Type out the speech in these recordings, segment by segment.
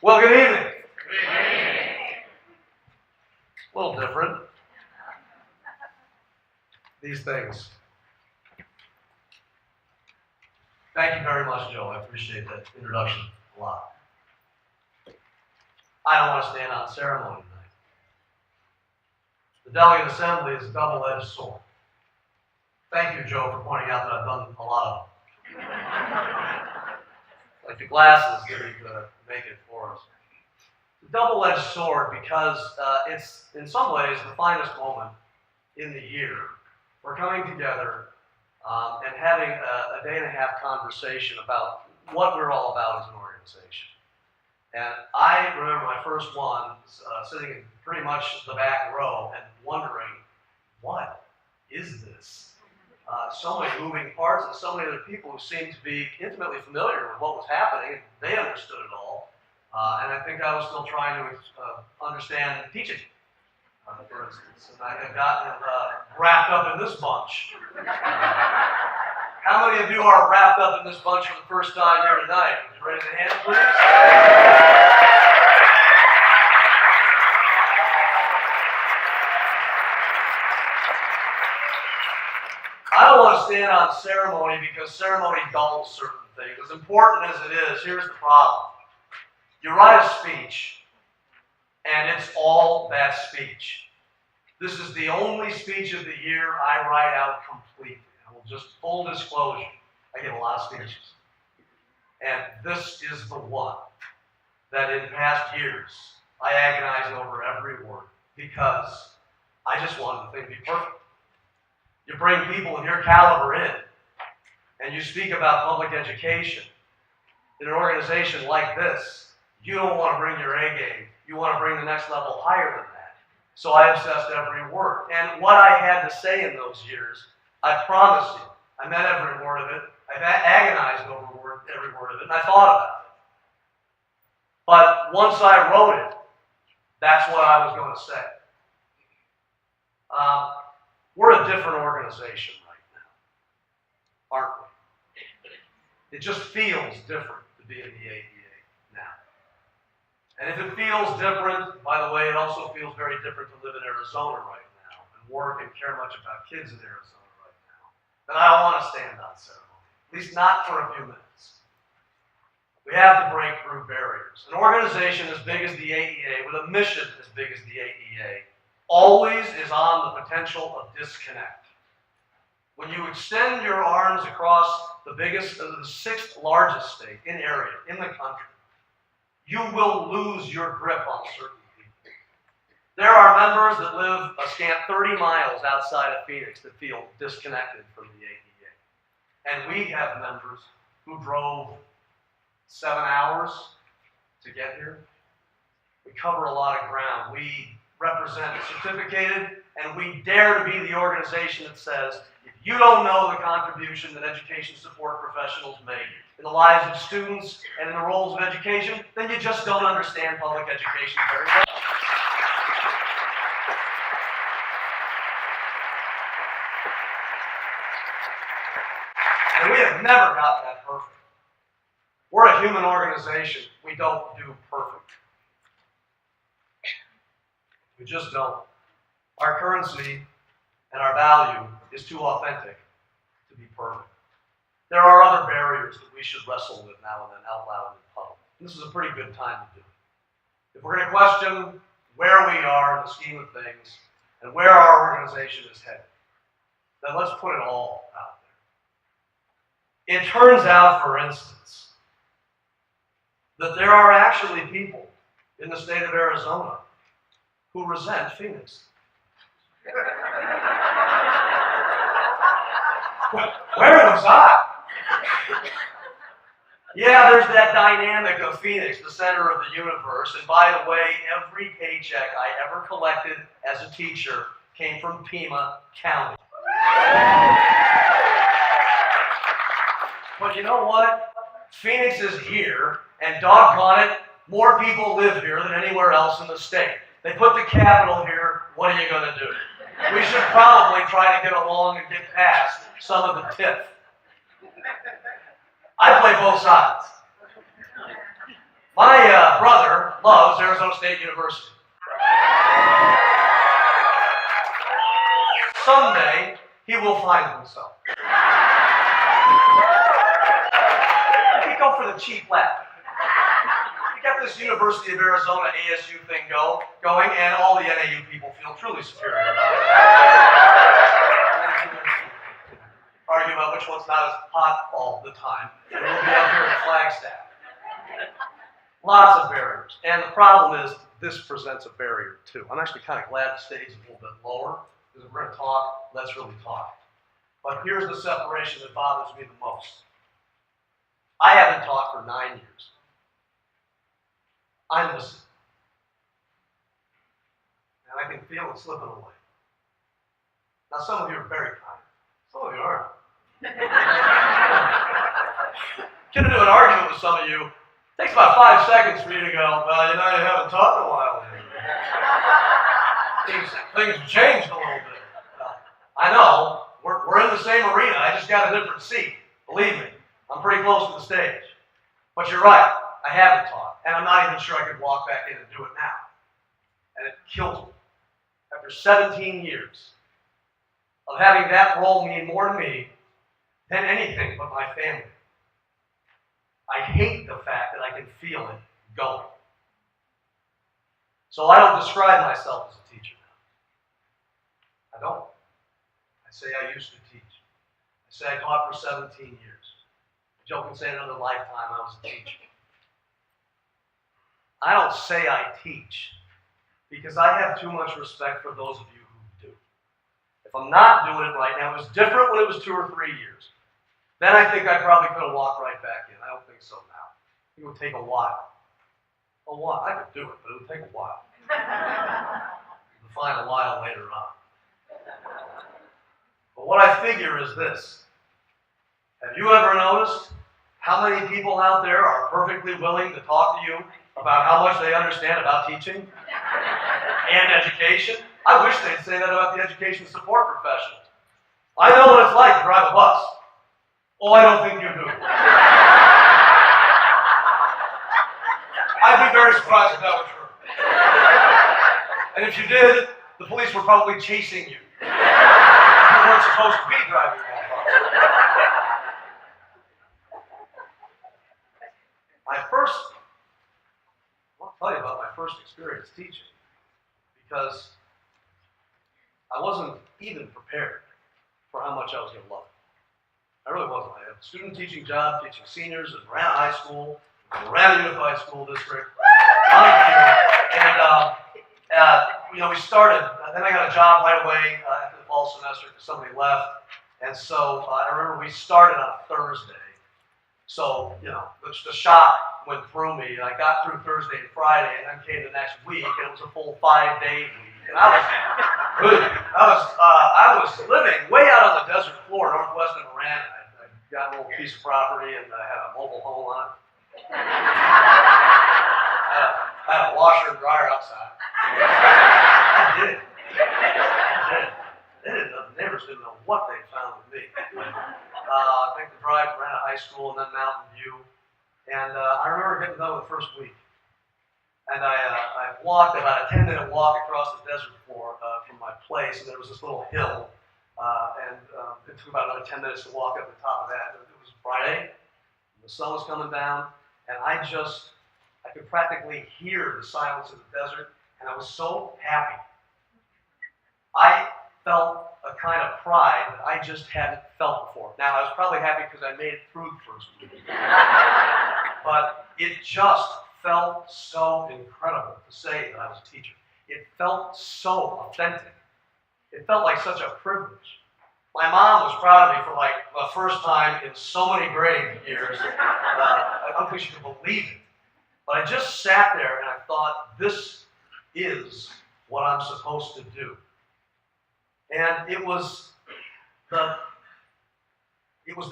Well, good evening. A little different. These things. Thank you very much, Joe. I appreciate that introduction a lot. I don't want to stand on ceremony tonight. The Delegate Assembly is a double-edged sword. Thank you, Joe, for pointing out that I've done a lot of them. Like the glasses that you make it for us. It's a double-edged sword because it's, in some ways, the finest moment in the year for coming together and having a day-and-a-half conversation about what we're all about as an organization. And I remember my first one sitting in pretty much the back row and wondering, what is this? So many moving parts and so many other people who seemed to be intimately familiar with what was happening. They understood it all. And I think I was still trying to understand teaching, for instance. And I had gotten wrapped up in this bunch. How many of you are wrapped up in this bunch for the first time here tonight? Would you raise a hand, please? I don't want to stand on ceremony because ceremony dulls certain things. As important as it is, here's the problem. You write a speech, and it's all that speech. This is the only speech of the year I write out completely. I will just full disclosure. I get a lot of speeches. And this is the one that in past years I agonized over every word because I just wanted the thing to be perfect. You bring people of your caliber in, and you speak about public education. In an organization like this, you don't want to bring your A game. You want to bring the next level higher than that. So I obsessed every word. And what I had to say in those years, I promise you, I meant every word of it. I agonized over every word of it, and I thought about it. But once I wrote it, that's what I was going to say. We're a different organization right now, aren't we? It just feels different to be in the AEA now. And if it feels different, by the way, it also feels very different to live in Arizona right now and work and care much about kids in Arizona right now. Then I don't want to stand on ceremony, at least not for a few minutes. We have to break through barriers. An organization as big as the AEA, with a mission as big as the AEA, always is on the potential of disconnect. When you extend your arms across the sixth largest state in area, in the country, you will lose your grip on certain people. There are members that live a scant 30 miles outside of Phoenix that feel disconnected from the AEA. And we have members who drove 7 hours to get here. We cover a lot of ground. We represent certificated, and we dare to be the organization that says, if you don't know the contribution that education support professionals make in the lives of students and in the roles of education, then you just don't understand public education very well. And we have never gotten that perfect. We're a human organization. We don't do perfect. We just don't. Our currency and our value is too authentic to be perfect. There are other barriers that we should wrestle with now and then out loud in public. This is a pretty good time to do it. If we're going to question where we are in the scheme of things and where our organization is headed, then let's put it all out there. It turns out, for instance, that there are actually people in the state of Arizona who resent Phoenix. Where was I? Yeah, there's that dynamic of Phoenix, the center of the universe. And by the way, every paycheck I ever collected as a teacher came from Pima County. But you know what? Phoenix is here, and doggone it, more people live here than anywhere else in the state. They put the capital here, what are you going to do? We should probably try to get along and get past some of the tiff. I play both sides. My brother loves Arizona State University. Someday, he will find himself. You go for the cheap laugh. You got this University of Arizona ASU thing going, and all the NAU people feel truly superior about it. Argue about which one's not as hot all the time, and we'll be up here in Flagstaff. Lots of barriers, and the problem is this presents a barrier too. I'm actually kind of glad the stage is a little bit lower, because if we're going to talk, let's really talk. But here's the separation that bothers me the most. I haven't taught for 9 years. I'm listening. And I can feel it slipping away. Now, some of you are very kind. Some of you aren't. Get into an argument with some of you. It takes about 5 seconds for you to go, well, you haven't taught in a while. Things have changed a little bit. I know. We're in the same arena. I just got a different seat. Believe me. I'm pretty close to the stage. But you're right. I haven't taught. And I'm not even sure I could walk back in and do it now. And it kills me. After 17 years of having that role mean more to me than anything but my family, I hate the fact that I can feel it going. So I don't describe myself as a teacher now. I don't. I say I used to teach. I say I taught for 17 years. I joke and say in another lifetime I was a teacher. I don't say I teach because I have too much respect for those of you who do. If I'm not doing it right now, it was different when it was 2 or 3 years. Then I think I probably could have walked right back in. I don't think so now. It would take a while. A while. I could do it, but it would take a while. You'll find a while later on. But what I figure is this. Have you ever noticed how many people out there are perfectly willing to talk to you about how much they understand about teaching and education? I wish they'd say that about the education support professions. I know what it's like to drive a bus. Oh, I don't think you do. I'd be very surprised if that were true. And if you did, the police were probably chasing you. You weren't supposed to be driving that bus. I'll tell you about my first experience teaching, because I wasn't even prepared for how much I was going to love it. I really wasn't. I had a student teaching job, teaching seniors in Marana High School, Marana Unified School District. We started, then I got a job right away after the fall semester because somebody left. And so I remember we started on a Thursday. So, the shock went through me, and I got through Thursday and Friday, and then came the next week, and it was a full 5-day week. And I was living way out on the desert floor, northwest of Marana. I got a little piece of property, and I had a mobile home on it. I had a washer and dryer outside. I did. The neighbors didn't know what they found with me. I think the drive ran to high school and then Mountain View. And I remember getting done with the first week. And I walked about a 10-minute walk across the desert floor from my place, and there was this little hill. It took about another 10 minutes to walk up the top of that. It was Friday, and the sun was coming down, and I could practically hear the silence of the desert, and I was so happy. I felt a kind of pride that I just hadn't felt before. Now, I was probably happy because I made it through the first week. But it just felt so incredible to say that I was a teacher. It felt so authentic. It felt like such a privilege. My mom was proud of me for like the first time in so many grade years. I don't think she could believe it. But I just sat there and I thought, this is what I'm supposed to do. And it was the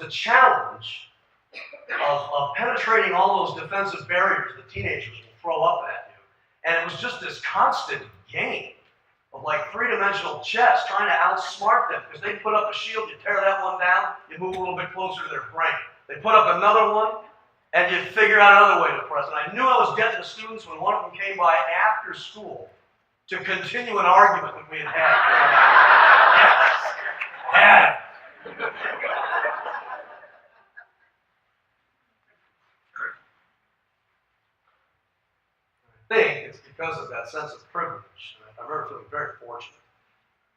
challenge of penetrating all those defensive barriers that teenagers will throw up at you. And it was just this constant game of like three-dimensional chess, trying to outsmart them. Because they put up a shield, you tear that one down, you move a little bit closer to their brain. They put up another one, and you figure out another way to press. And I knew I was getting the students when one of them came by after school to continue an argument that we had had. Yes. I think it's because of that sense of privilege. I remember feeling very fortunate.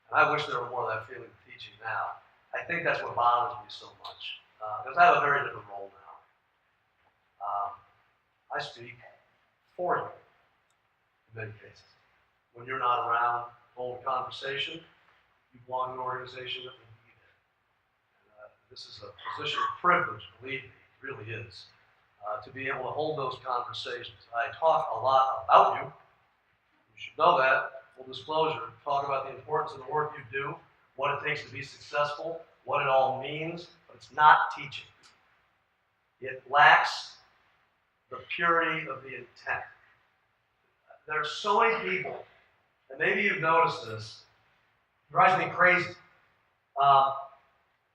And I wish there were more of that feeling of teaching now. I think that's what bothers me so much. Because I have a very different role now. I speak for you in many cases. When you're not around, hold a conversation, you belong in an organization that will be there. And, this is a position of privilege, believe me, it really is, to be able to hold those conversations. I talk a lot about you. You should know that. Full disclosure, talk about the importance of the work you do, what it takes to be successful, what it all means, but it's not teaching. It lacks the purity of the intent. There are so many people, and maybe you've noticed this, it drives me crazy.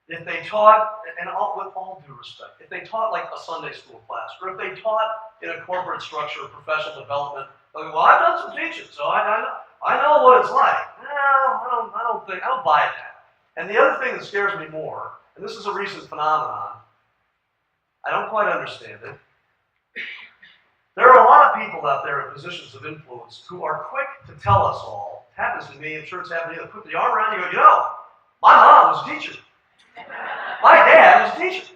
If they taught, and with all due respect, if they taught like a Sunday school class, or if they taught in a corporate structure of professional development, they'll go, well, I've done some teaching, so I know what it's like. No, I don't buy that. And the other thing that scares me more, and this is a recent phenomenon, I don't quite understand it. There are a lot of people out there in positions of influence who are quick to tell us all, it happens to me, I'm sure it's happened to you, put the arm around you and go, my mom was a teacher. My dad was a teacher.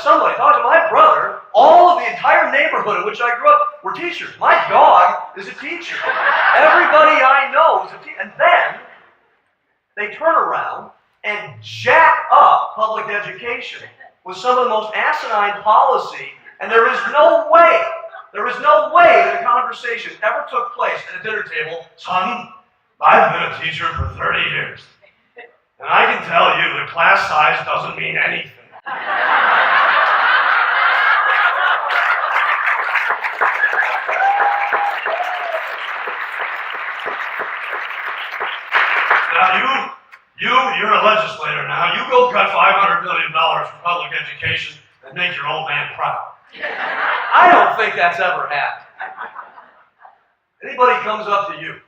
Somebody talked to my brother, all of the entire neighborhood in which I grew up were teachers. My dog is a teacher. Everybody I know is a teacher. And then they turn around and jack up public education with some of the most asinine policy, and there is no way that a conversation ever took place at a dinner table. Son, I've been a teacher for 30 years, and I can tell you the class size doesn't mean anything. Now you're a legislator now. You go cut $500 million for public education and make your old man proud. I don't think that's ever happened. Anybody comes up to you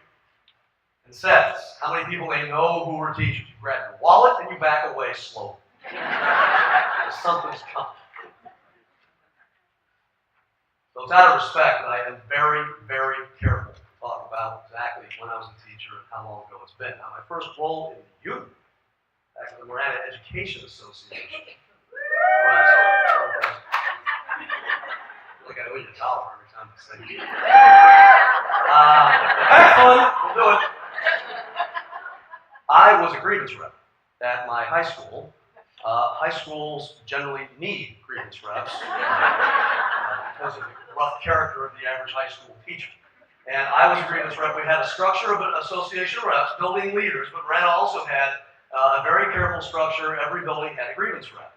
and says how many people they know who were teachers, you grab your wallet and you back away slowly. Something's coming. So it's out of respect that I am very, very careful to talk about exactly when I was a teacher and how long ago it's been. Now, my first role in the union, back in the Morrill Education Association, was like I owe you $1 every time I say it. Have fun, we'll do it. I was a grievance rep at my high school. High schools generally need grievance reps because of the rough character of the average high school teacher. And I was a grievance rep. We had a structure of an association of reps, building leaders, but Morrill also had a very careful structure. Every building had a grievance rep.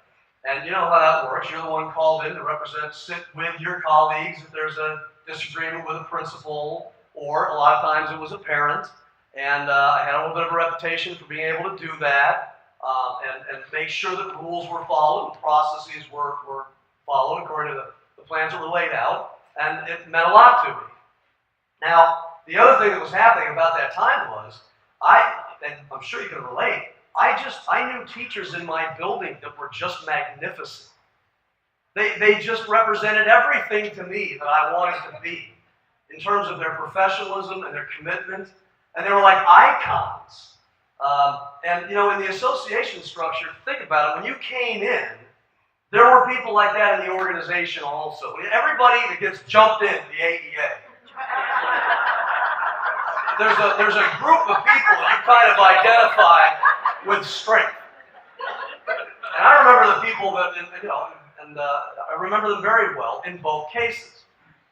And you know how that works. You're the one called in to sit with your colleagues if there's a disagreement with a principal, or a lot of times it was a parent. And I had a little bit of a reputation for being able to do that. And make sure that rules were followed and processes were followed according to the plans that were laid out, and it meant a lot to me. Now, the other thing that was happening about that time was, and I'm sure you can relate, I knew teachers in my building that were just magnificent. They just represented everything to me that I wanted to be in terms of their professionalism and their commitment, and they were like icons. And you know, in the association structure, think about it, when you came in, there were people like that in the organization also. Everybody that gets jumped in the AEA. There's a group of people that you kind of identify with strength. And I remember the people that, I remember them very well in both cases.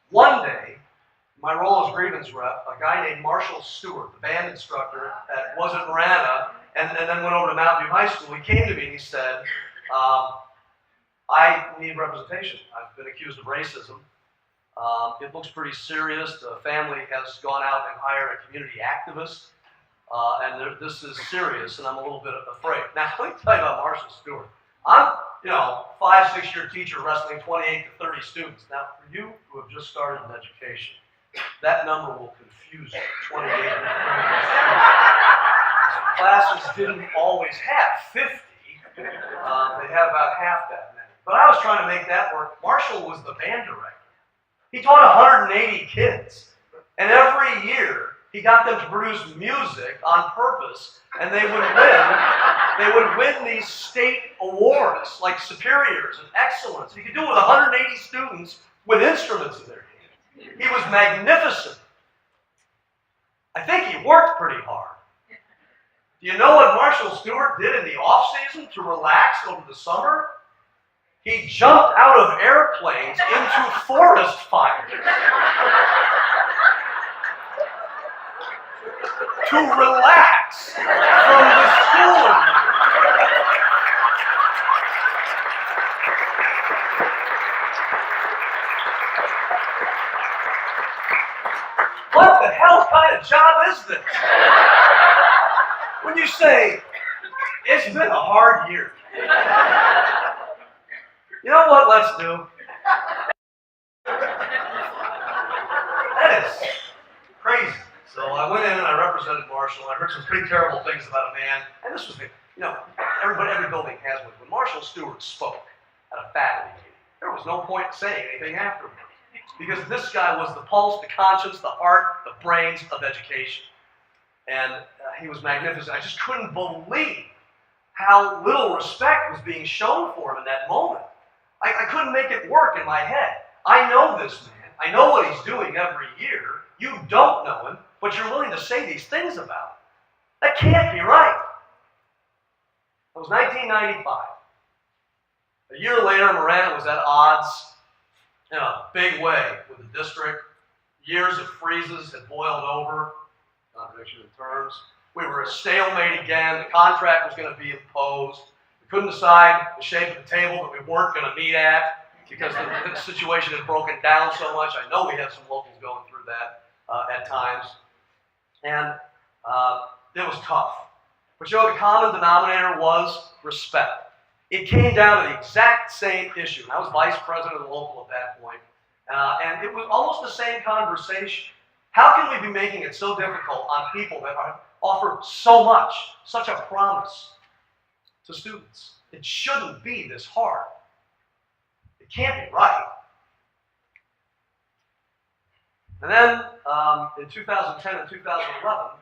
One day, my role as grievance rep, a guy named Marshall Stewart, the band instructor was at Marana, and then went over to Mountain View High School. He came to me and he said, I need representation. I've been accused of racism. It looks pretty serious. The family has gone out and hired a community activist, and this is serious, and I'm a little bit afraid. Now, let me tell you about Marshall Stewart. 5, 6-year teacher wrestling 28 to 30 students. Now, for you who have just started in education, that number will confuse you, 28 to 30 students. Classes didn't always have 50. They had about half that many. But I was trying to make that work. Marshall was the band director. He taught 180 kids. And every year, he got them to produce music on purpose, and they would win. They would win these state awards, like superiors and excellence. He could do it with 180 students with instruments in their hands. He was magnificent. I think he worked pretty hard. Do you know what Marshall Stewart did in the off-season to relax over the summer? He jumped out of airplanes into forest fires to relax from the school. What the hell kind of job is this? When you say, it's been a hard year. You know what let's do? That is crazy. So I went in and I represented Marshall. I heard some pretty terrible things about a man. And this was, every building has one. When Marshall Stewart spoke at a faculty meeting, there was no point in saying anything afterwards. Because this guy was the pulse, the conscience, the heart, the brains of education. And he was magnificent. I just couldn't believe how little respect was being shown for him in that moment. I couldn't make it work in my head. I know this man. I know what he's doing every year. You don't know him, but you're willing to say these things about him. That can't be right. It was 1995. A year later, Marana was at odds in a big way with the district. Years of freezes had boiled over, contradiction in terms. We were a stalemate again. The contract was going to be imposed. We couldn't decide the shape of the table that we weren't going to meet at because the situation had broken down so much. I know we had some locals going through that at times. And it was tough. But the common denominator was respect. It came down to the exact same issue. I was vice president of the local at that point. And it was almost the same conversation. How can we be making it so difficult on people that offer so much, such a promise to students? It shouldn't be this hard. It can't be right. And then in 2010 and 2011,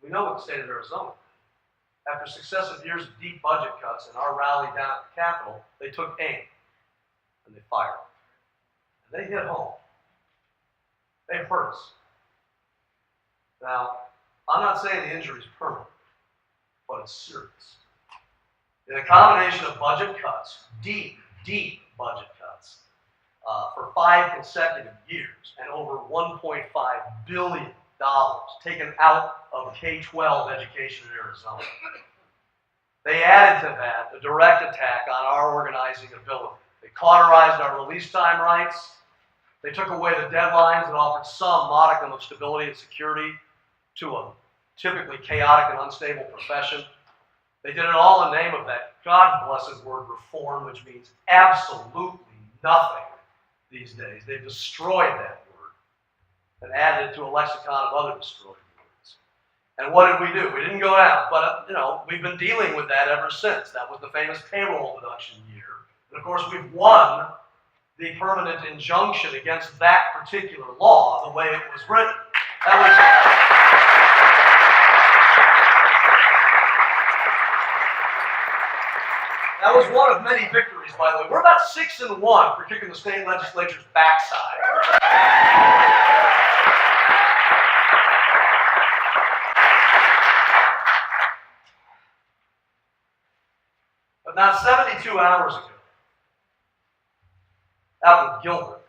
we know what the state of Arizona did. After successive years of deep budget cuts and our rally down at the Capitol, they took aim and they fired. And they hit home. They hurt us. Now, I'm not saying the injury is permanent, but it's serious. In a combination of budget cuts, deep budget cuts, for 5 consecutive years, and over $1.5 billion taken out of K-12 education in Arizona. They added to that a direct attack on our organizing ability. They cauterized our release time rights. They took away the deadlines that offered some modicum of stability and security to a typically chaotic and unstable profession. They did it all in the name of that God-blessed word reform, which means absolutely nothing these days. They've destroyed that word and added it to a lexicon of other destroyed words. And what did we do? We didn't go out, but we've been dealing with that ever since. That was the famous payroll deduction year. And of course, we've won the permanent injunction against that particular law the way it was written. That was one of many victories, by the way. We're about 6-1 for kicking the state legislature's backside. But now 72 hours ago, out in Gilbert,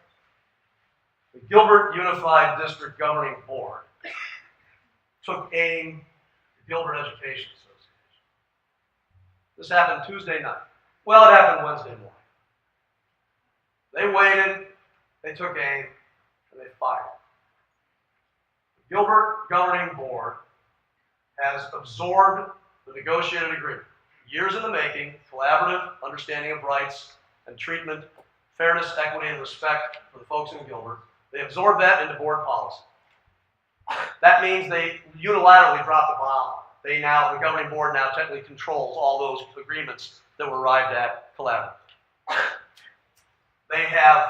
the Gilbert Unified District Governing Board took aim at the Gilbert Education Association. This happened Tuesday night. Well, it happened Wednesday morning. They waited, they took aim, and they fired. The Gilbert Governing Board has absorbed the negotiated agreement. years in the making, collaborative understanding of rights and treatment, fairness, equity, and respect for the folks in Gilbert. They absorbed that into board policy. That means they unilaterally dropped the bomb. The governing board now technically controls all those agreements that were arrived at collaboratively. They have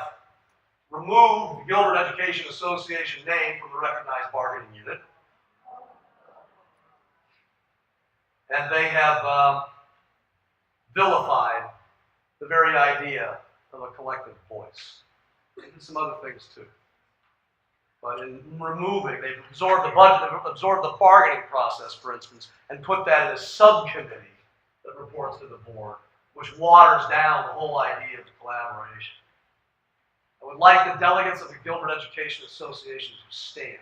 removed the Gilbert Education Association name from the recognized bargaining unit. And they have vilified the very idea of a collective voice. They did some other things too. But in removing, they've absorbed the budget, absorbed the bargaining process, for instance, and put that in a subcommittee that reports to the board, which waters down the whole idea of collaboration. I would like the delegates of the Gilbert Education Association to stand.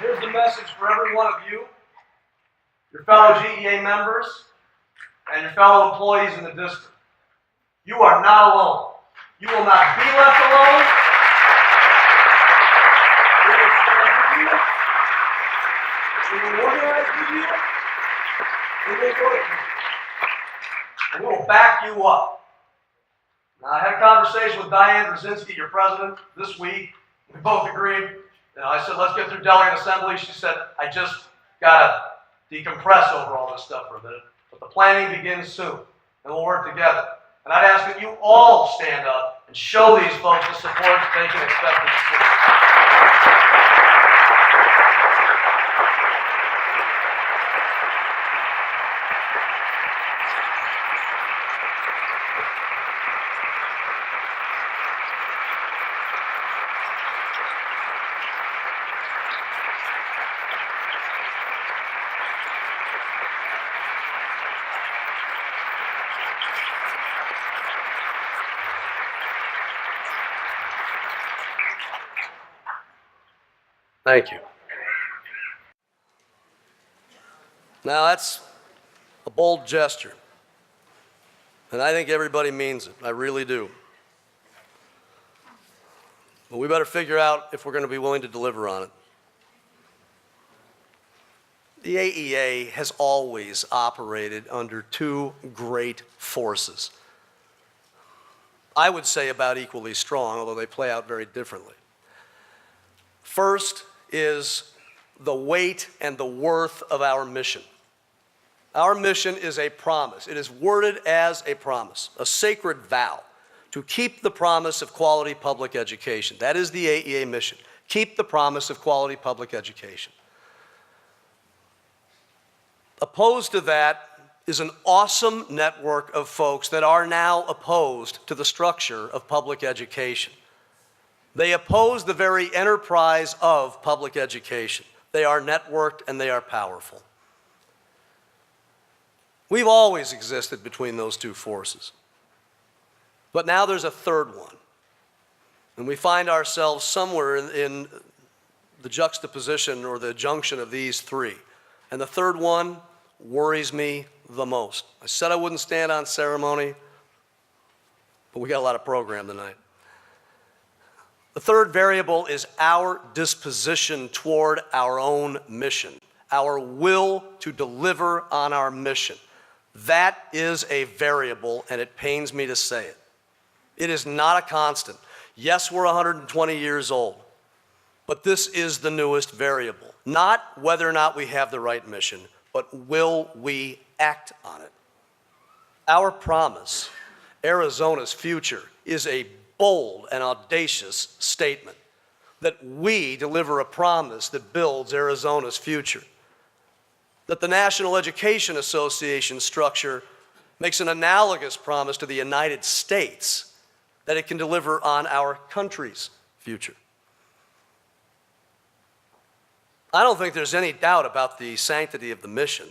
Here's the message for every one of you, your fellow GEA members, and your fellow employees in the district. You are not alone. You will not be left alone. We will stand with you. We will organize with you. We will work with you. And we will back you up. Now, I had a conversation with Diane Brzezinski, your president, this week. We both agreed. I said, let's get through delegate assembly. She said, I just got to decompress over all this stuff for a minute. But the planning begins soon, and we'll work together. And I'd ask that you all stand up and show these folks the support that they can expect from the city. Thank you. Now that's a bold gesture, and I think everybody means it. I really do. But we better figure out if we're going to be willing to deliver on it. The AEA has always operated under two great forces. I would say about equally strong, although they play out very differently. First is the weight and the worth of our mission. Our mission is a promise. It is worded as a promise, a sacred vow to keep the promise of quality public education. That is the AEA mission. Keep the promise of quality public education. Opposed to that is an awesome network of folks that are now opposed to the structure of public education. They oppose the very enterprise of public education. They are networked and they are powerful. We've always existed between those two forces. But now there's a third one. And we find ourselves somewhere in the juxtaposition or the junction of these three. And the third one worries me the most. I said I wouldn't stand on ceremony, but we got a lot of program tonight. The third variable is our disposition toward our own mission, our will to deliver on our mission. That is a variable, and it pains me to say it. It is not a constant. Yes, we're 120 years old, but this is the newest variable. Not whether or not we have the right mission, but will we act on it? Our promise, Arizona's future, is a bold and audacious statement that we deliver a promise that builds Arizona's future. That the National Education Association structure makes an analogous promise to the United States that it can deliver on our country's future. I don't think there's any doubt about the sanctity of the mission.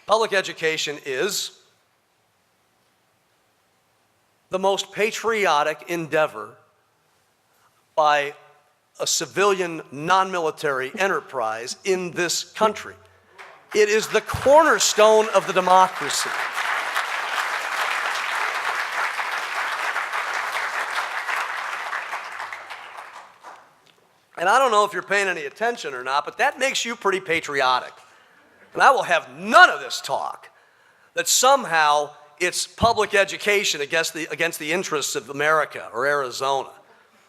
Public education is the most patriotic endeavor by a civilian, non-military enterprise in this country. It is the cornerstone of the democracy. And I don't know if you're paying any attention or not, but that makes you pretty patriotic. And I will have none of this talk that somehow it's public education against the interests of America or Arizona.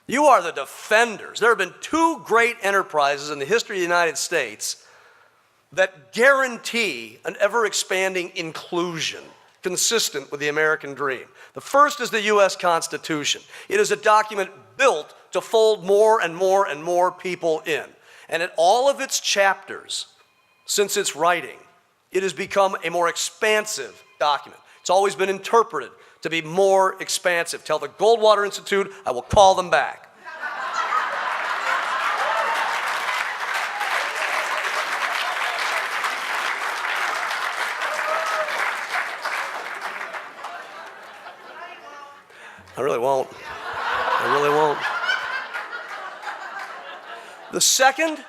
You are the defenders. There have been two great enterprises in the history of the United States that guarantee an ever-expanding inclusion consistent with the American dream. The first is the U.S. Constitution. It is a document built to fold more and more and more people in. And in all of its chapters, since its writing, it has become a more expansive document. It's always been interpreted to be more expansive. Tell the Goldwater Institute I will call them back. I really won't. I really won't. The second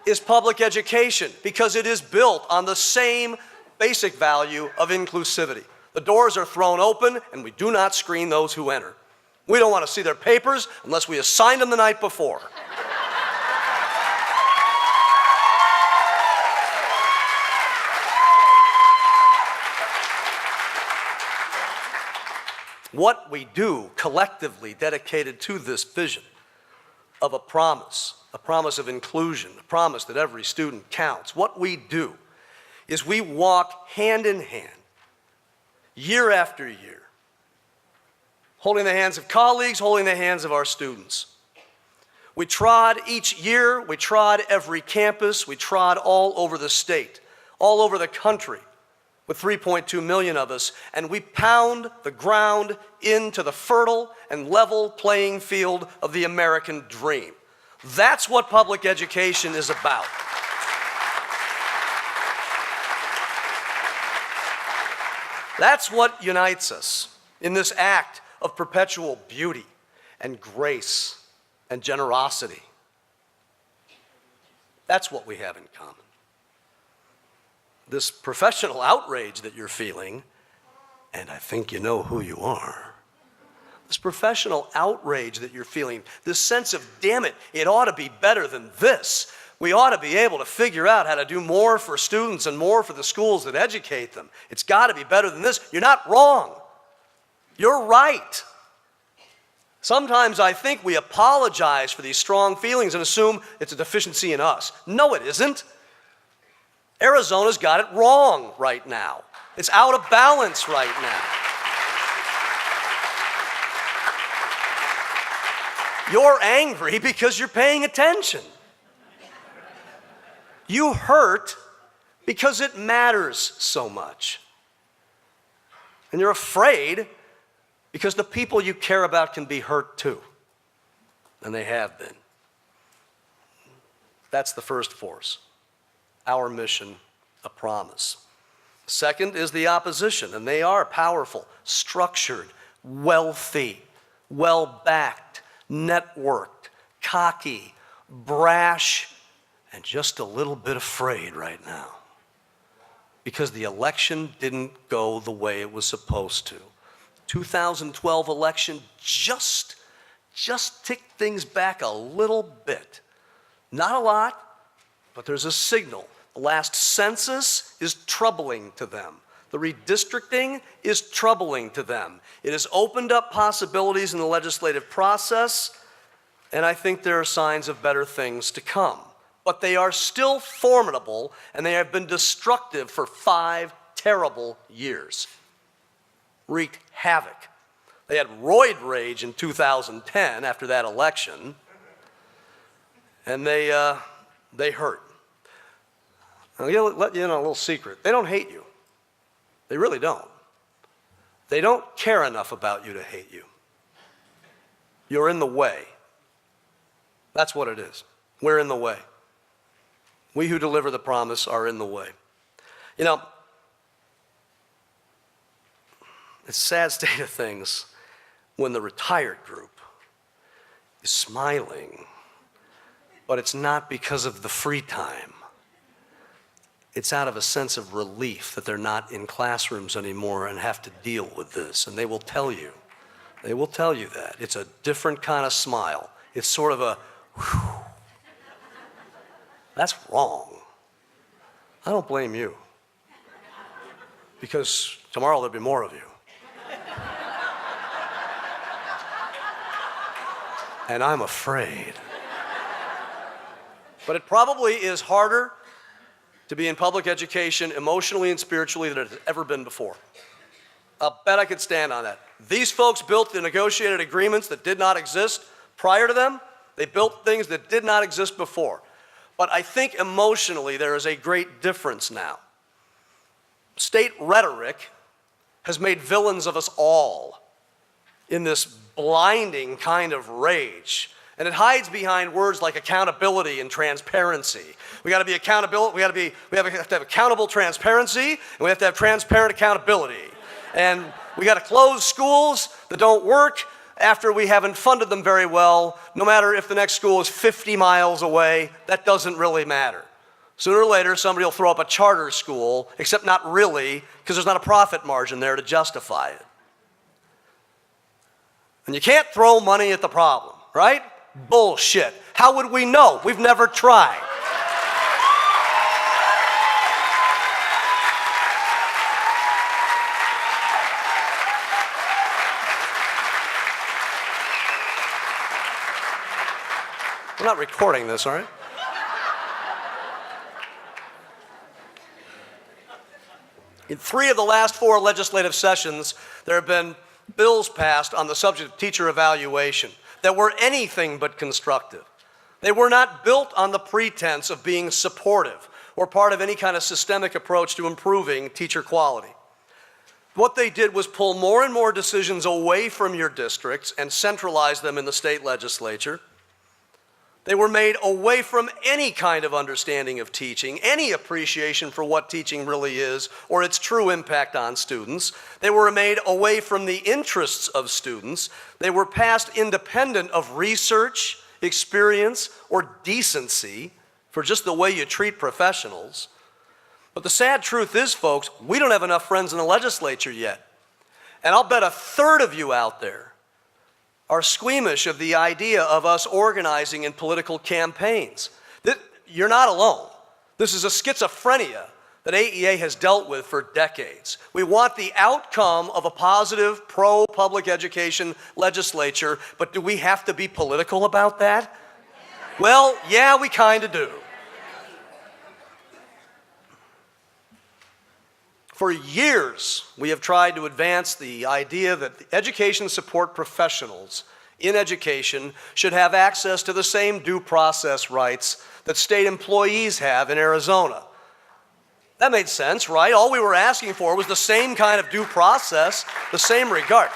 is public education, because it is built on the same basic value of inclusivity. The doors are thrown open, and we do not screen those who enter. We don't want to see their papers unless we assigned them the night before. What we do collectively dedicated to this vision of a promise of inclusion, a promise that every student counts, what we do is we walk hand in hand, year after year, holding the hands of colleagues, holding the hands of our students. We trod each year, we trod every campus, we trod all over the state, all over the country, with 3.2 million of us, and we pound the ground into the fertile and level playing field of the American dream. That's what public education is about. That's what unites us in this act of perpetual beauty and grace and generosity. That's what we have in common. This professional outrage that you're feeling, and I think you know who you are, this professional outrage that you're feeling, this sense of, damn it, it ought to be better than this. We ought to be able to figure out how to do more for students and more for the schools that educate them. It's got to be better than this. You're not wrong. You're right. Sometimes I think we apologize for these strong feelings and assume it's a deficiency in us. No, it isn't. Arizona's got it wrong right now. It's out of balance right now. You're angry because you're paying attention. You hurt because it matters so much. And you're afraid because the people you care about can be hurt too. And they have been. That's the first force. Our mission, a promise. Second is the opposition, and they are powerful, structured, wealthy, well-backed, networked, cocky, brash, and just a little bit afraid right now. Because the election didn't go the way it was supposed to. 2012 election just ticked things back a little bit. Not a lot, but there's a signal. The last census is troubling to them. The redistricting is troubling to them. It has opened up possibilities in the legislative process, and I think there are signs of better things to come. But they are still formidable, and they have been destructive for 5 terrible years. Wreaked havoc. They had roid rage in 2010 after that election, and they hurt. I'll let you in on a little secret. They don't hate you. They really don't. They don't care enough about you to hate you. You're in the way. That's what it is. We're in the way. We who deliver the promise are in the way. You know, it's a sad state of things when the retired group is smiling, but it's not because of the free time. It's out of a sense of relief that they're not in classrooms anymore and have to deal with this. And they will tell you that. It's a different kind of smile. It's sort of a, whew. That's wrong. I don't blame you. Because tomorrow there'll be more of you. And I'm afraid. But it probably is harder to be in public education emotionally and spiritually than it has ever been before. I'll bet I could stand on that. These folks built the negotiated agreements that did not exist prior to them. They built things that did not exist before. But I think emotionally there is a great difference now. State rhetoric has made villains of us all in this blinding kind of rage. And it hides behind words like accountability and transparency. We got to be accountable. We have to have accountable transparency, and we have to have transparent accountability. And we got to close schools that don't work after we haven't funded them very well. No matter if the next school is 50 miles away, that doesn't really matter. Sooner or later, somebody will throw up a charter school, except not really, because there's not a profit margin there to justify it. And you can't throw money at the problem, right? Bullshit. How would we know? We've never tried. We're not recording this, all right? In 3 of the last 4 legislative sessions, there have been bills passed on the subject of teacher evaluation that were anything but constructive. They were not built on the pretense of being supportive or part of any kind of systemic approach to improving teacher quality. What they did was pull more and more decisions away from your districts and centralize them in the state legislature. They were made away from any kind of understanding of teaching, any appreciation for what teaching really is or its true impact on students. They were made away from the interests of students. They were passed independent of research, experience, or decency for just the way you treat professionals. But the sad truth is, folks, we don't have enough friends in the legislature yet. And I'll bet a third of you out there are squeamish of the idea of us organizing in political campaigns. You're not alone. This is a schizophrenia that AEA has dealt with for decades. We want the outcome of a positive, pro-public education legislature, but do we have to be political about that? Well, yeah, we kind of do. For years, we have tried to advance the idea that the education support professionals in education should have access to the same due process rights that state employees have in Arizona. That made sense, right? All we were asking for was the same kind of due process, the same regard.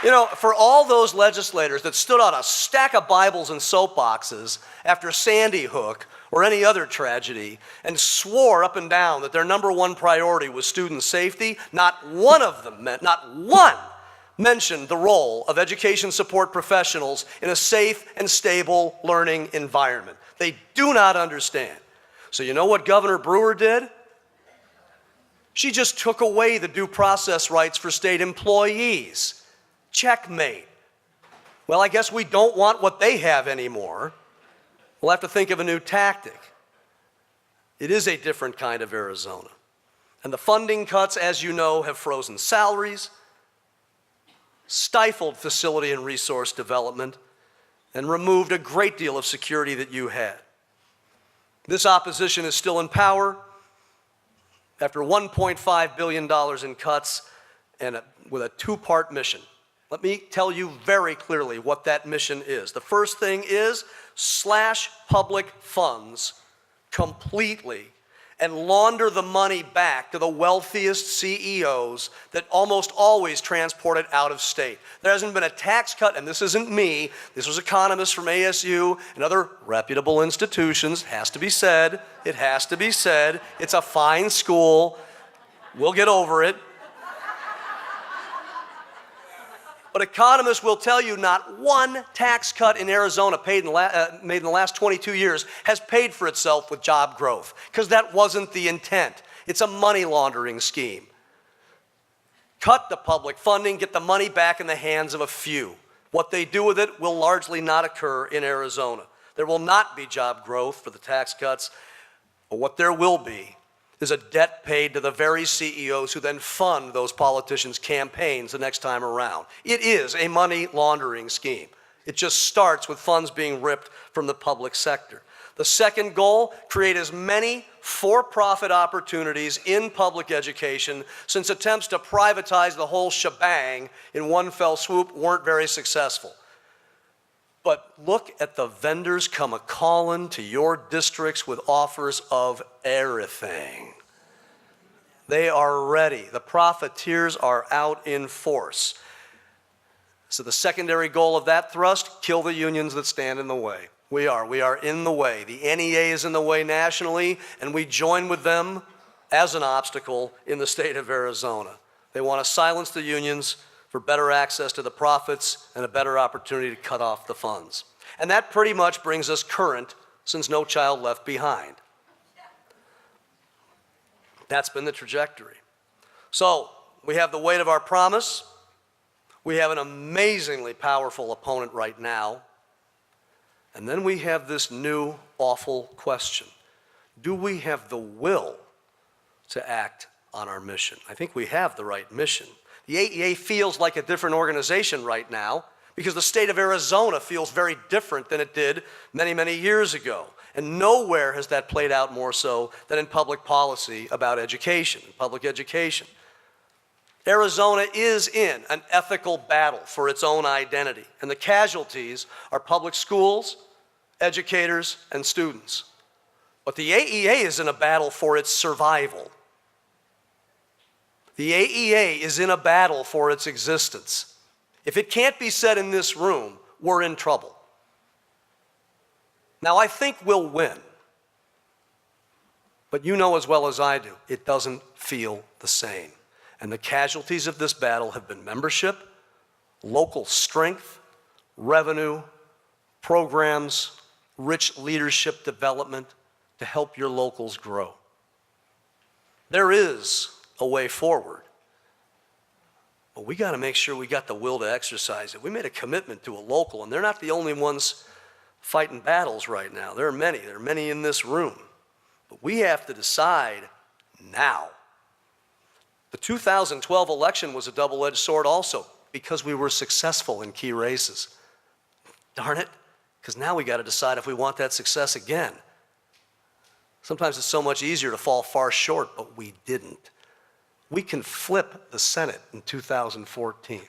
You know, for all those legislators that stood on a stack of Bibles and soapboxes after Sandy Hook or any other tragedy and swore up and down that their number one priority was student safety, not one of them, not one, mentioned the role of education support professionals in a safe and stable learning environment. They do not understand. So you know what Governor Brewer did? She just took away the due process rights for state employees. Checkmate. Well, I guess we don't want what they have anymore. We'll have to think of a new tactic. It is a different kind of Arizona. And the funding cuts, as you know, have frozen salaries, stifled facility and resource development, and removed a great deal of security that you had. This opposition is still in power after $1.5 billion in cuts and with a 2-part mission. Let me tell you very clearly what that mission is. The first thing is slash public funds completely and launder the money back to the wealthiest CEOs that almost always transport it out of state. There hasn't been a tax cut, and this isn't me, this was economists from ASU and other reputable institutions. It has to be said, it has to be said. It's a fine school, we'll get over it. But economists will tell you not one tax cut in Arizona made in the last 22 years has paid for itself with job growth, because that wasn't the intent. It's a money laundering scheme. Cut the public funding, get the money back in the hands of a few. What they do with it will largely not occur in Arizona. There will not be job growth for the tax cuts, but what there will be is a debt paid to the very CEOs who then fund those politicians' campaigns the next time around. It is a money laundering scheme. It just starts with funds being ripped from the public sector. The second goal, create as many for-profit opportunities in public education, since attempts to privatize the whole shebang in one fell swoop weren't very successful. But look at the vendors come a-callin' to your districts with offers of everything. They are ready. The profiteers are out in force. So the secondary goal of that thrust, kill the unions that stand in the way. We are in the way. The NEA is in the way nationally, and we join with them as an obstacle in the state of Arizona. They want to silence the unions for better access to the profits and a better opportunity to cut off the funds. And that pretty much brings us current, since No Child Left Behind. That's been the trajectory. So we have the weight of our promise. We have an amazingly powerful opponent right now. And then we have this new, awful question. Do we have the will to act on our mission? I think we have the right mission. The AEA feels like a different organization right now because the state of Arizona feels very different than it did many, many years ago. And nowhere has that played out more so than in public policy about education, public education. Arizona is in an ethical battle for its own identity, and the casualties are public schools, educators, and students. But the AEA is in a battle for its survival. The AEA is in a battle for its existence. If it can't be said in this room, we're in trouble. Now, I think we'll win. But you know as well as I do, it doesn't feel the same. And the casualties of this battle have been membership, local strength, revenue, programs, rich leadership development to help your locals grow. There is a way forward, but we got to make sure we got the will to exercise it. We made a commitment to a local, and they're not the only ones fighting battles right now. There are many in this room, but we have to decide now. The 2012 election was a double-edged sword also because we were successful in key races. Darn it, because now we got to decide if we want that success again. Sometimes it's so much easier to fall far short, but we didn't. We can flip the Senate in 2014.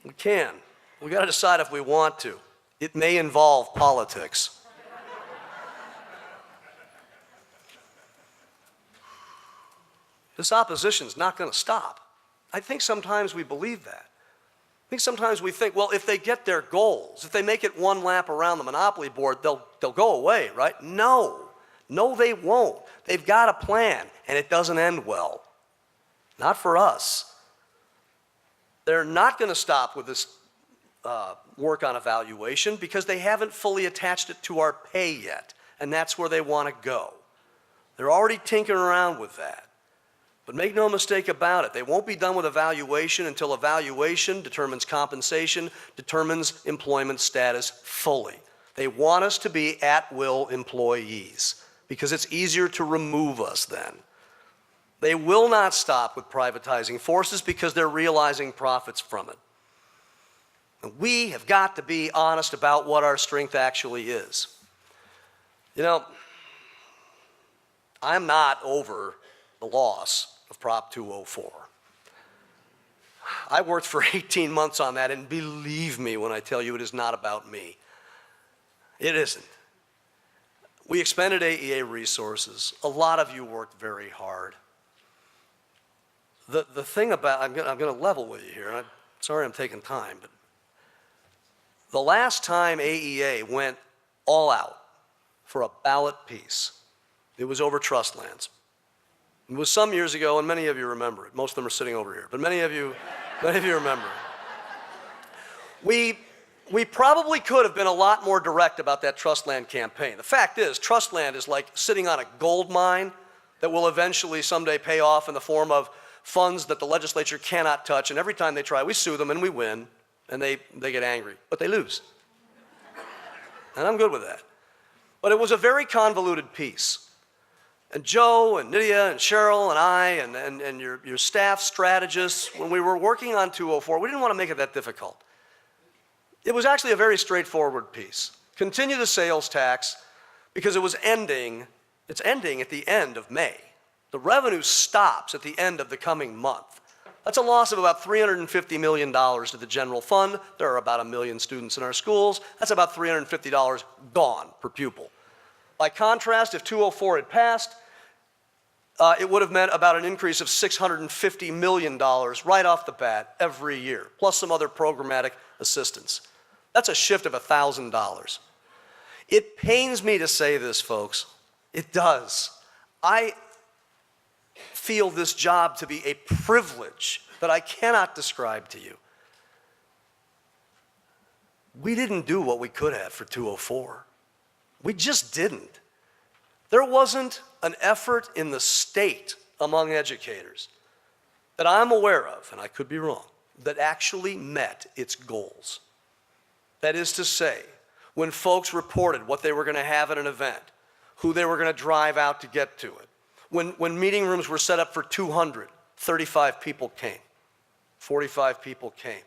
We can. We got to decide if we want to. It may involve politics. This opposition's not going to stop. I think sometimes we believe that. I think sometimes we think, well, if they get their goals, if they make it one lap around the monopoly board, they'll go away, right? No, they won't. They've got a plan, and it doesn't end well. Not for us. They're not going to stop with this work on evaluation because they haven't fully attached it to our pay yet, and that's where they want to go. They're already tinkering around with that. But make no mistake about it, they won't be done with evaluation until evaluation determines compensation, determines employment status fully. They want us to be at-will employees because it's easier to remove us then. They will not stop with privatizing forces because they're realizing profits from it. And we have got to be honest about what our strength actually is. You know, I'm not over the loss of Prop 204. I worked for 18 months on that, and believe me when I tell you it is not about me. It isn't. We expended AEA resources. A lot of you worked very hard. The thing about, I'm going to level with you here, and I'm sorry I'm taking time, but the last time AEA went all out for a ballot piece. It was over trust lands. It was some years ago, and many of you remember it. Most of them are sitting over here, but many of you remember it. We probably could have been a lot more direct about that trust land campaign. The fact is, trust land is like sitting on a gold mine that will eventually someday pay off in the form of funds that the legislature cannot touch, and every time they try, we sue them and we win, and they get angry, but they lose. And I'm good with that. But it was a very convoluted piece. And Joe and Nydia and Cheryl and I and your staff strategists, when we were working on 204, we didn't want to make it that difficult. It was actually a very straightforward piece. Continue the sales tax because it's ending at the end of May. The revenue stops at the end of the coming month. That's a loss of about $350 million to the general fund. There are about 1 million students in our schools. That's about $350 gone per pupil. By contrast, if 204 had passed, it would have meant about an increase of $650 million right off the bat every year, plus some other programmatic assistance. That's a shift of $1,000. It pains me to say this, folks. It does. I feel this job to be a privilege that I cannot describe to you. We didn't do what we could have for 204. We just didn't. There wasn't an effort in the state among educators that I'm aware of, and I could be wrong, that actually met its goals. That is to say, when folks reported what they were going to have at an event, who they were going to drive out to get to it, when meeting rooms were set up for 200, 35 people came, 45 people came.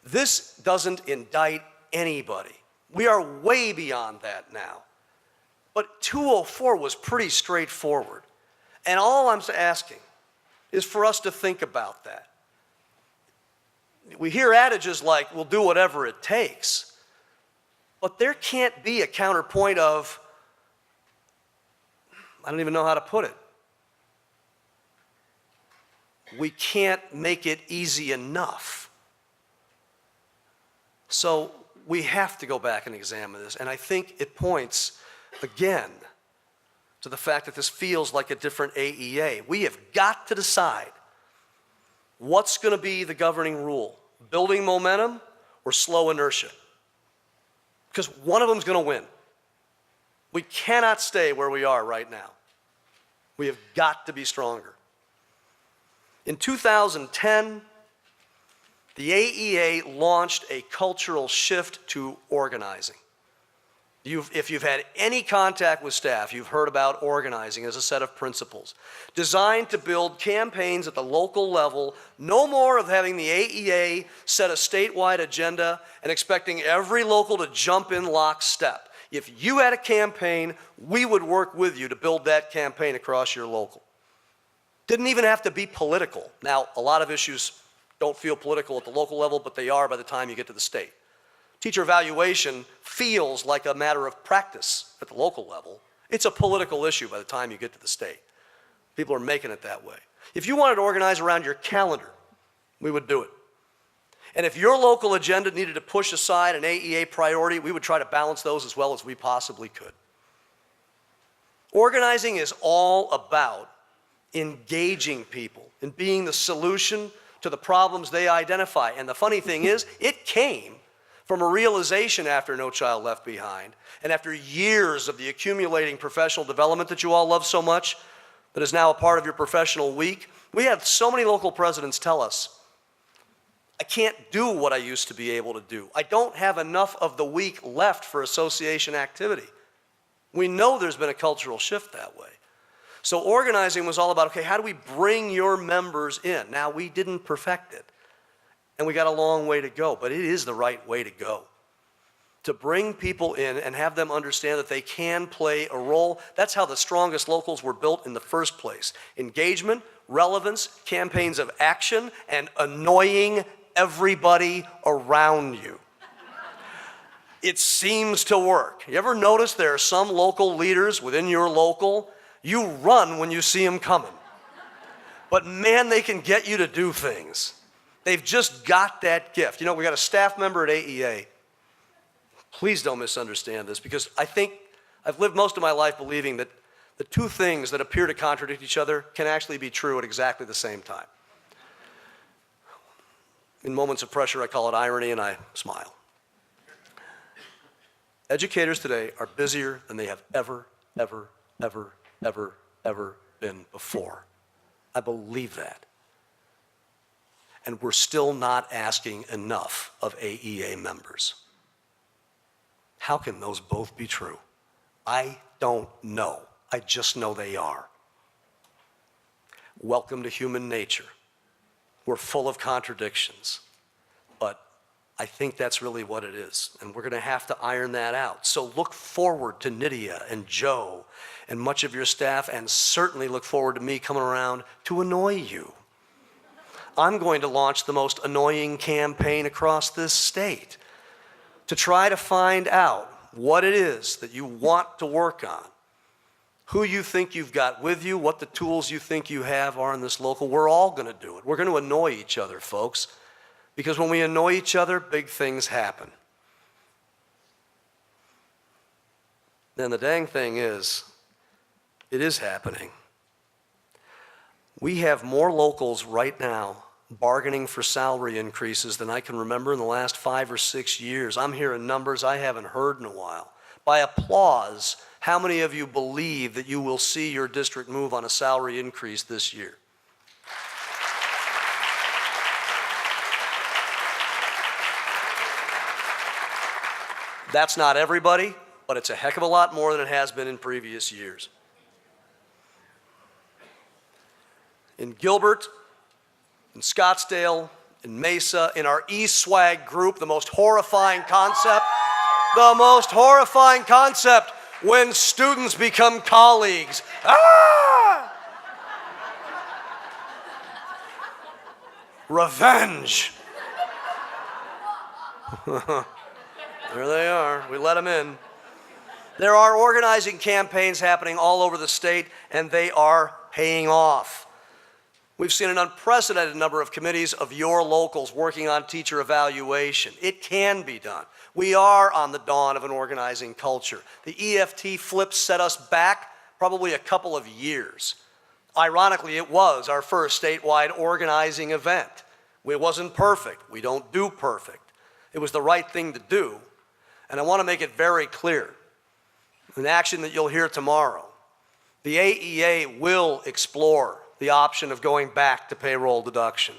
This doesn't indict anybody. We are way beyond that now. But 204 was pretty straightforward. And all I'm asking is for us to think about that. We hear adages like, we'll do whatever it takes. But there can't be a counterpoint of, I don't even know how to put it. We can't make it easy enough. So we have to go back and examine this. And I think it points, again, to the fact that this feels like a different AEA. We have got to decide what's going to be the governing rule, building momentum or slow inertia. Because one of them is going to win. We cannot stay where we are right now. We have got to be stronger. In 2010, the AEA launched a cultural shift to organizing. If you've had any contact with staff, you've heard about organizing as a set of principles designed to build campaigns at the local level, no more of having the AEA set a statewide agenda and expecting every local to jump in lockstep. If you had a campaign, we would work with you to build that campaign across your local. Didn't even have to be political. Now, a lot of issues don't feel political at the local level, but they are by the time you get to the state. Teacher evaluation feels like a matter of practice at the local level. It's a political issue by the time you get to the state. People are making it that way. If you wanted to organize around your calendar, we would do it. And if your local agenda needed to push aside an AEA priority, we would try to balance those as well as we possibly could. Organizing is all about engaging people and being the solution to the problems they identify. And the funny thing is, it came from a realization after No Child Left Behind, and after years of the accumulating professional development that you all love so much, that is now a part of your professional week, we had so many local presidents tell us, I can't do what I used to be able to do. I don't have enough of the week left for association activity. We know there's been a cultural shift that way. So organizing was all about, okay, how do we bring your members in? Now, we didn't perfect it. And we got a long way to go, but it is the right way to go. To bring people in and have them understand that they can play a role. That's how the strongest locals were built in the first place. Engagement, relevance, campaigns of action, and annoying everybody around you. It seems to work. You ever notice there are some local leaders within your local, you run when you see them coming. But man, they can get you to do things. They've just got that gift. You know, we got a staff member at AEA. Please don't misunderstand this, because I think I've lived most of my life believing that the two things that appear to contradict each other can actually be true at exactly the same time. In moments of pressure, I call it irony, and I smile. Educators today are busier than they have ever been before. I believe that. And we're still not asking enough of AEA members. How can those both be true? I don't know. I just know they are. Welcome to human nature. We're full of contradictions, but I think that's really what it is, and we're going to have to iron that out. So look forward to Nydia and Joe and much of your staff, and certainly look forward to me coming around to annoy you. I'm going to launch the most annoying campaign across this state to try to find out what it is that you want to work on, who you think you've got with you, what the tools you think you have are in this local. We're all going to do it. We're going to annoy each other, folks, because when we annoy each other, big things happen. And the dang thing is, it is happening. We have more locals right now bargaining for salary increases than I can remember in the last 5 or 6 years. I'm hearing numbers I haven't heard in a while. By applause, how many of you believe that you will see your district move on a salary increase this year? That's not everybody, but it's a heck of a lot more than it has been in previous years. In Gilbert, in Scottsdale, in Mesa, in our E-Swag group, the most horrifying concept when students become colleagues. Ah! Revenge. There they are. We let them in. There are organizing campaigns happening all over the state, and they are paying off. We've seen an unprecedented number of committees of your locals working on teacher evaluation. It can be done. We are on the dawn of an organizing culture. The EFT flip set us back probably a couple of years. Ironically, it was our first statewide organizing event. It wasn't perfect. We don't do perfect. It was the right thing to do. And I want to make it very clear, an action that you'll hear tomorrow. The AEA will explore the option of going back to payroll deduction.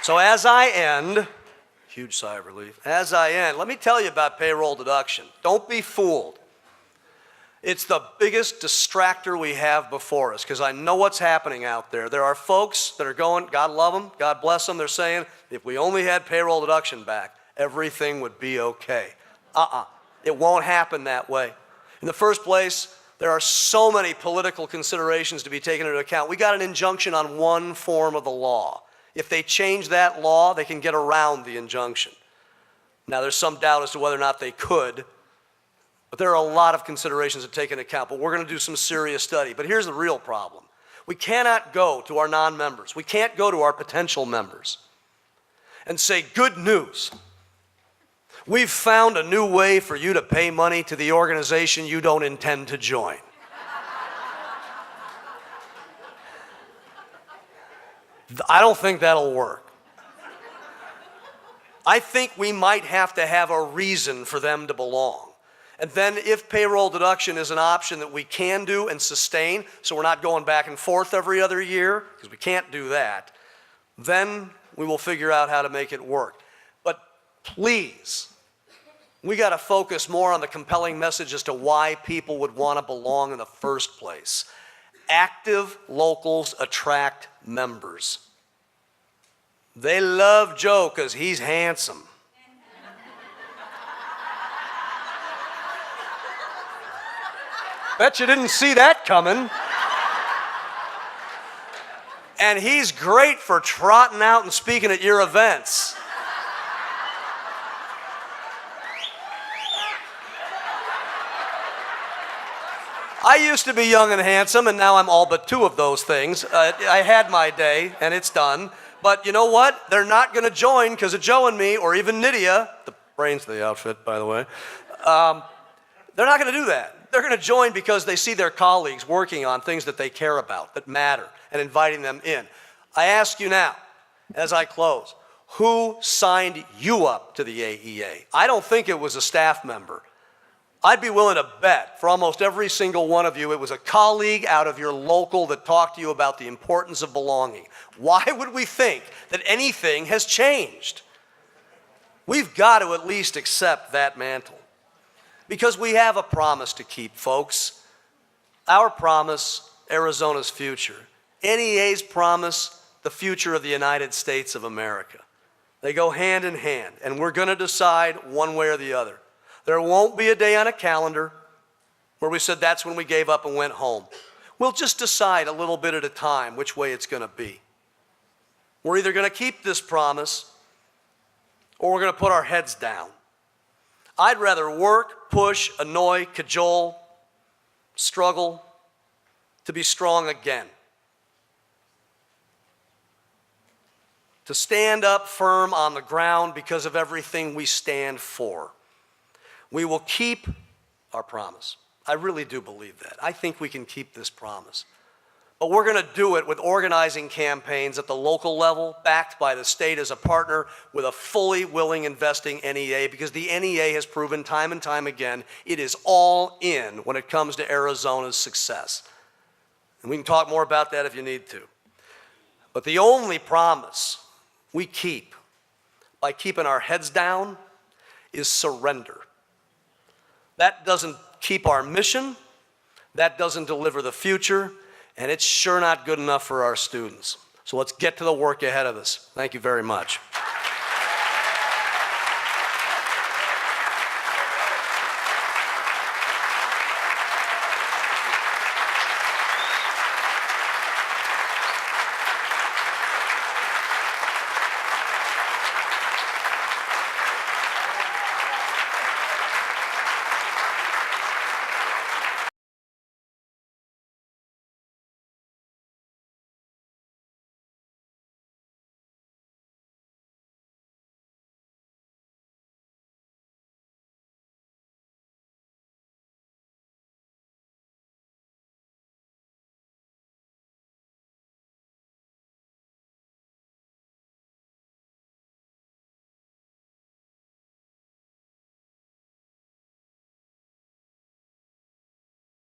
So as I end, huge sigh of relief, as I end, let me tell you about payroll deduction. Don't be fooled. It's the biggest distractor we have before us, because I know what's happening out there. There are folks that are going, God love them, God bless them, they're saying, if we only had payroll deduction back, everything would be okay. It won't happen that way. In the first place, there are so many political considerations to be taken into account. We got an injunction on one form of the law. If they change that law, they can get around the injunction. Now, there's some doubt as to whether or not they could, but there are a lot of considerations to take into account. But we're going to do some serious study. But here's the real problem. We cannot go to our non-members. We can't go to our potential members and say, good news. We've found a new way for you to pay money to the organization you don't intend to join. I don't think that'll work. I think we might have to have a reason for them to belong. And then if payroll deduction is an option that we can do and sustain, so we're not going back and forth every other year, because we can't do that, then we will figure out how to make it work. But please, we got to focus more on the compelling message as to why people would want to belong in the first place. Active locals attract members. They love Joe because he's handsome. Bet you didn't see that coming. And he's great for trotting out and speaking at your events. I used to be young and handsome, and now I'm all but two of those things. I had my day, and it's done. But you know what? They're not going to join because of Joe and me, or even Nydia, the brains of the outfit, by the way. They're not going to do that. They're going to join because they see their colleagues working on things that they care about, that matter, and inviting them in. I ask you now, as I close, who signed you up to the AEA? I don't think it was a staff member. I'd be willing to bet for almost every single one of you it was a colleague out of your local that talked to you about the importance of belonging. Why would we think that anything has changed? We've got to at least accept that mantle because we have a promise to keep, folks. Our promise, Arizona's future. NEA's promise, the future of the United States of America. They go hand in hand, and we're going to decide one way or the other. There won't be a day on a calendar where we said that's when we gave up and went home. We'll just decide a little bit at a time which way it's going to be. We're either going to keep this promise or we're going to put our heads down. I'd rather work, push, annoy, cajole, struggle to be strong again. To stand up firm on the ground because of everything we stand for. We will keep our promise. I really do believe that. I think we can keep this promise. But we're going to do it with organizing campaigns at the local level, backed by the state as a partner, with a fully willing investing NEA, because the NEA has proven time and time again it is all in when it comes to Arizona's success. And we can talk more about that if you need to. But the only promise we keep by keeping our heads down is surrender. That doesn't keep our mission, that doesn't deliver the future, and it's sure not good enough for our students. So let's get to the work ahead of us. Thank you very much.